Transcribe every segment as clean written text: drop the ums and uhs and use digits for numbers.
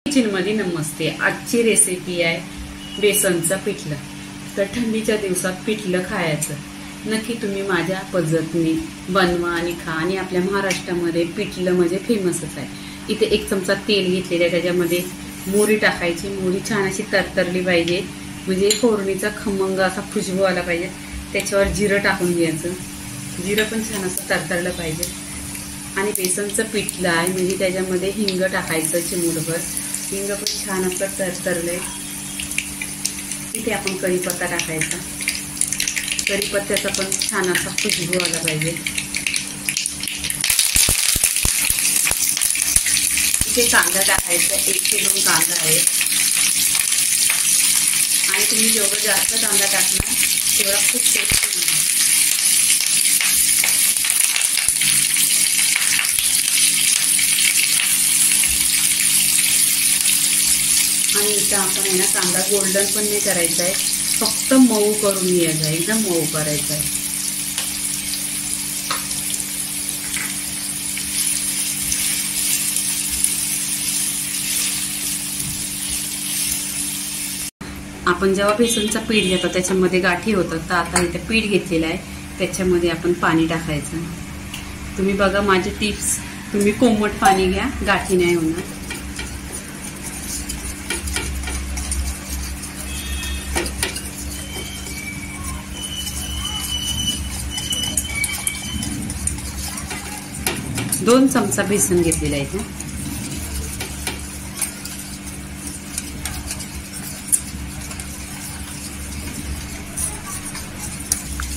किचनमध्ये नमस्ते। आजची रेसिपी आहे बेसनचं पिठलं। तर थंडीच्या दिवसात पिठलं खायचं, नक्की तुम्ही माझ्या पद्धतीने बनवा आणि खा। आणि आपल्या महाराष्ट्रामध्ये पिठलं म्हणजे फेमसच आहे। इथे 1 चमचा तेल घेतलेलं आहे, त्याच्यामध्ये मोहरी टाकायची। मोहरी छान अशी तरतरली पाहिजे, म्हणजे फोडणीचा खमंग असा खुशबू आला पाहिजे। त्याच्यावर जिरं टाकून घ्यायचं, जिरं पण छान असं तरतरलं पाहिजे। आणि बेसनचं पिठलं आहे म्हणजे त्याच्यामध्ये हिंग टाकायचं, चिमूटभर हिंग पण छान असं तरतरलंय। इथे आपण कढीपत्ता टाकायचा, कढीपत्त्याचा पण छान असा खुशबू आला पाहिजे। इथे कांदा टाकायचा, 1 ते 2 कांदा आहे। आणि तुम्ही जेवढं जास्त कांदा टाकणार तेवढा खूप टेस्टी होणार। आणि इथं आपण आहे ना कांदा गोल्डन पण नाही करायचा आहे, फक्त मऊ करून घ्यायचा आहे, एकदम मऊ करायचा आहे। आपण जेव्हा बेसनचं पीठ घेतो त्याच्यामध्ये गाठी होतात, तर आता इथे पीठ घेतलेलं आहे, त्याच्यामध्ये आपण पाणी टाकायचं। तुम्ही बघा माझी टिप्स, तुम्ही कोमट पाणी घ्या, गाठी नाही होणार। दोन चमचा बेसन घेतलेला आहे इथे।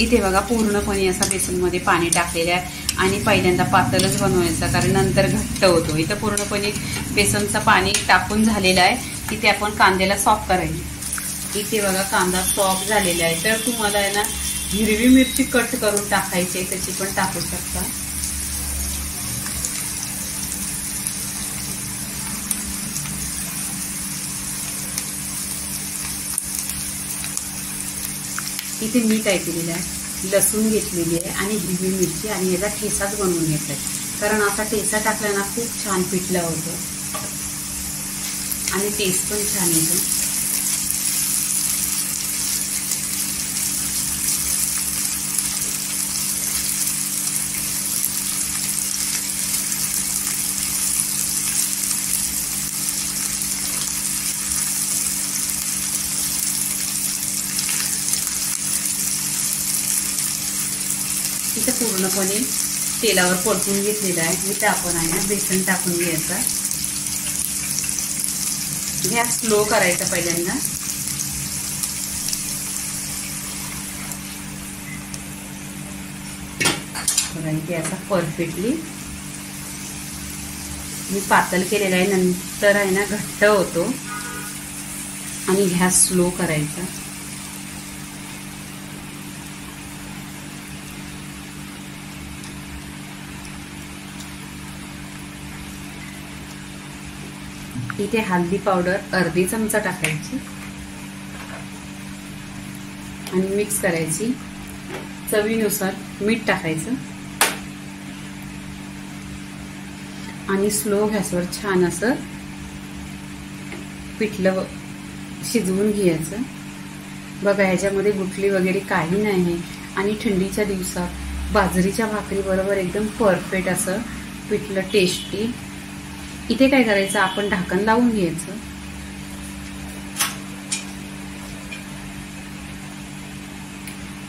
इथे बघा पूर्णपणे असा बेसनमध्ये पाणी टाकलेलं आहे। आणि पहिल्यांदा पातळच बनवायचा, कारण नंतर घट्ट होतो। इथं पूर्णपणे बेसनचं पाणी टाकून झालेलं आहे। इथे आपण कांद्याला सॉफ्ट करायची। इथे बघा कांदा सॉफ्ट झालेला आहे, तर तुम्हाला आहे ना हिरवी मिरची कट करून टाकायची, त्याची पण टाकू शकता। इथे मीठ आहे केलेलं आहे, लसूण घेतलेली आहे आणि हिरवी मिरची, आणि याचा ठेचाच बनवून घ्यायचा आहे, कारण असा ठेचा टाकला ना खूप छान पिठलं होतं आणि टेस्ट पण छान येतो। इथे पूर्णपणे तेलावर परतून घेतलेलं आहे। इथे आपण आहे ना बेसन टाकून घ्यायचं, गॅस स्लो करायचा पहिल्यांदा। बघा इथे असा परफेक्टली मी पातळ केलेला आहे, नंतर आहे ना घट्ट होतो। आणि गॅस स्लो करायचा। इथे हळदी पावडर अर्धी चमचा टाकायची आणि मिक्स करायची। चवीनुसार मीठ टाकायचं आणि स्लो गॅसवर छान असं पिठलं शिजवून घ्यायचं। बघा ह्याच्यामध्ये गुठली वगैरे काही नाही, आणि थंडीच्या दिवसात बाजरीच्या भाकरी बरोबर एकदम परफेक्ट असं पिठलं टेस्टी। इथे काय करायचं, आपण ढाकण लावून घ्यायचं।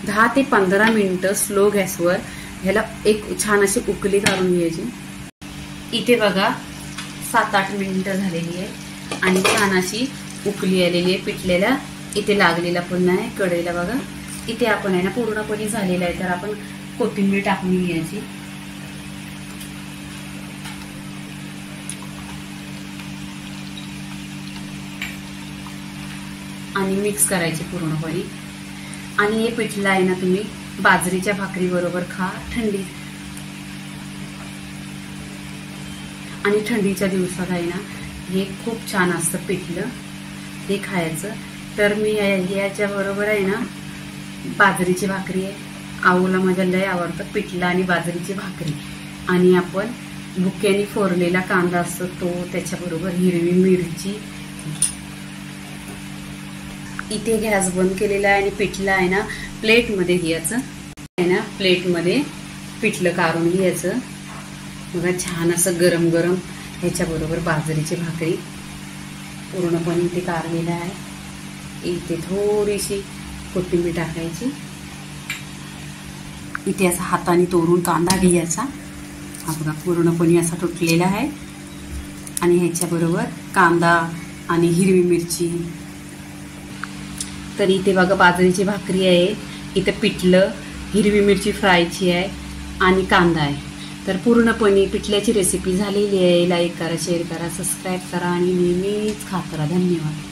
दहा ते 15 मिनिटं स्लो गॅसवर ह्याला एक छान अशी उकळी काढून घ्यायची। इथे बघा 7-8 मिनिटं झालेली आहे आणि छान अशी उकळी आलेली आहे पिठलेला। इथे लागलेला पण नाही कढईला बघा। इथे आपण आहे ना पूर्णपणे झालेला आहे, तर आपण कोथिंबीर टाकून घ्यायची। आणि मिक्स करायचे पूर्णपणे। आणि हे पिठलं आहे ना तुम्ही बाजरीच्या भाकरी बरोबर खा, थंडीच्या दिवसात आहे ना हे खूप छान असतं पिठलं, हे खायचं। तर मी याच्या बरोबर आहे ना बाजरीची भाकरी आहे, आऊला माझ्या लय आवडतं पिठलं आणि बाजरीची भाकरी, आणि आपण भुक्याने फोरलेला कांदा असतो तो, त्याच्याबरोबर हिरवी मिरची. इथे गॅस बंद केलेला आहे आणि पिठलं आहे ना प्लेटमध्ये घ्यायचं आहे ना, प्लेटमध्ये पिठलं काढून घ्यायचं. बघा छान असं गरम गरम ह्याच्याबरोबर बाजरीची भाकरी पूर्णपणे इथे काढलेला आहे. इथे थोडीशी कोथिंबीर टाकायची. इथे असा हाताने तोडून कांदा घ्यायचा. हा बघा पूर्णपणे असा तुटलेला आहे आणि ह्याच्याबरोबर कांदा आणि हिरवी मिरची. तर इथे बघा बाजरीची भाकरी आहे, इथे पिठलं, हिरवी मिरची फ्रायची आहे आणि कांदा आहे. तर पूर्णपणे पिठल्याची रेसिपी झालेली आहे. लाईक करा, शेअर करा, सबस्क्राईब करा आणि नेहमीच खात करा. धन्यवाद.